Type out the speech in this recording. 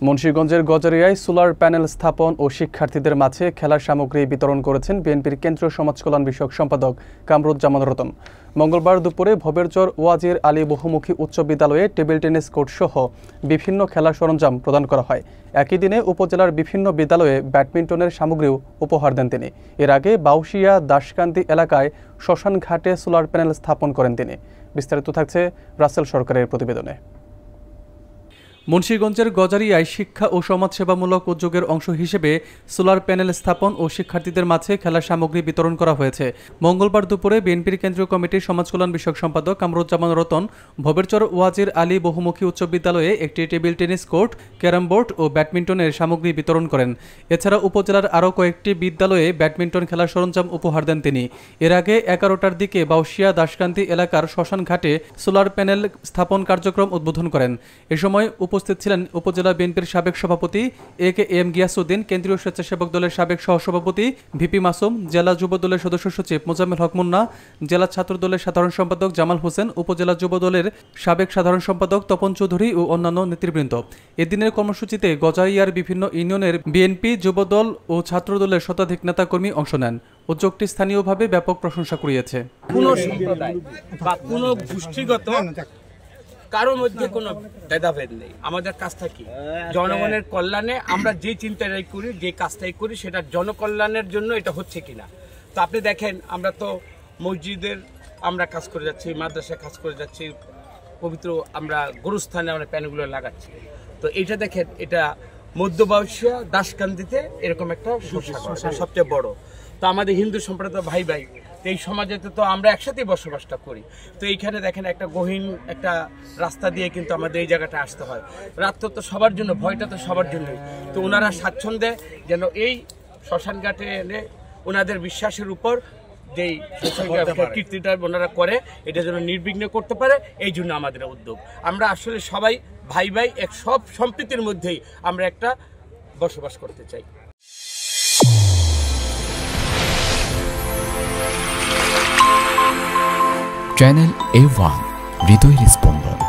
মুন্সিগঞ্জের গজারিয়ায় solar panel স্থাপন ও শিক্ষার্থীদের মাঝে খেলার সামগ্রী বিতরণ করেছেন বিএনপির কেন্দ্রীয় সমাজ কল্যাণ বিষয়ক সম্পাদক কামরুজ্জামান রতন। মঙ্গলবার দুপুরে ভবেরচর ওয়াজির আলী বহুমুখী উচ্চ বিদ্যালয়ে টেবিল টেনিস কোর্ট সহ বিভিন্ন খেলার সরঞ্জাম প্রদান করা হয়। একই দিনে উপজেলার বিভিন্ন বিদ্যালয়ে ব্যাডমিন্টনের সামগ্রীও উপহার দেন তিনি। এর আগে বাউশিয়া দাসকান্দি এলাকায় শ্মশান ঘাটে সোলার প্যানেল স্থাপন করেন তিনি। বিস্তারিত থাকছে রাসেল সরকারের প্রতিবেদনে। মুন্সিগঞ্জের গজারিয়ায় শিক্ষা ও সমাজসেবামূলক উদ্যোগের অংশ হিসেবে সোলার প্যানেল স্থাপন ও শিক্ষার্থীদের মাঝে খেলার সামগ্রী বিতরণ করা হয়েছে। মঙ্গলবার দুপুরে বিএনপির কেন্দ্রীয় কমিটির সমাজ কল্যাণ বিষয়ক সম্পাদক কামরুজ্জামান রতন ভবেরচর ওয়াজির আলী বহুমুখী উচ্চ বিদ্যালয়ে একটি table tennis court, carrom board ও ব্যাডমিন্টনের সামগ্রী বিতরণ করেন। এছাড়া উপজেলার আরও কয়েকটি বিদ্যালয়ে ব্যাডমিন্টন খেলার সরঞ্জাম উপহার দেন তিনি। এর আগে 11টার দিকে বাউশিয়া দাসকান্দি এলাকার শ্মশান ঘাটে সোলার প্যানেল স্থাপন কার্যক্রম উদ্বোধন করেন। এ সময় উপস্থিত ছিলেন উপজেলা বিএনপির সাবেক সভাপতি এ.কে.এম. গিয়াসউদ্দিন, কেন্দ্রীয় স্বেচ্ছাসেবক দলের সাবেক সহসভাপতি ভিপি মাসুম, জেলা যুব দলের সদস্য সচিব মোজাম্মেল হক মুন্না, জেলা ছাত্র দলের সাধারণ সম্পাদক জামাল হোসেন, উপজেলা যুব দলের সাবেক সাধারণ সম্পাদক তপন চৌধুরী ও অন্যান্য নেতৃবৃন্দ। এদিনের কর্মসূচিতে গজারিয়ার বিভিন্ন ইউনিয়নের বিএনপি, যুবদল ও ছাত্র দলের শতাধিক নেতাকর্মী অংশ নেন। উদ্যোগটি স্থানীয়ভাবে ব্যাপক প্রশংসা কুড়িয়েছে। কোনো সম্প্রদায় বা কোনো গোষ্ঠীগত কারোর মধ্যে কোনো ভেদাভেদ নেই। আমাদের কাজটা কি? জনগণের কল্যাণে আমরা যে চিন্তাটাই করি, যে কাজটাই করি, সেটা জনকল্যাণের জন্য এটা হচ্ছে কিনা। তো আপনি দেখেন, আমরা তো মসজিদের আমরা কাজ করে যাচ্ছি, মাদ্রাসায় কাজ করে যাচ্ছি, পবিত্র আমরা গুরুস্থানে আমরা প্যানগুলো লাগাচ্ছি। তো এটা দেখেন, এটা মধ্যবাউশিয়া দাসকান্দিতে এরকম একটা সবচেয়ে বড়। তো আমাদের হিন্দু সম্প্রদায় ভাই ভাই এই সমাজে তো আমরা একসাথেই বসবাসটা করি। তো এইখানে দেখেন, একটা গহীন একটা রাস্তা দিয়ে কিন্তু আমাদের এই জায়গাটা আসতে হয়। রাত্র তো সবার জন্য, ভয়টা তো সবার জন্যই। তো ওনারা স্বাচ্ছন্দ্যে যেন এই শ্মশান ঘাটে এনে ওনাদের বিশ্বাসের উপর যেই কীর্তিটা ওনারা করে, এটা যেন নির্বিঘ্ন করতে পারে, এই জন্য আমাদের উদ্যোগ। আমরা আসলে সবাই ভাই ভাই এক সব সম্প্রীতির মধ্যেই আমরা একটা বসবাস করতে চাই। চ্যানেল A1 হৃদয়ের স্পন্দন।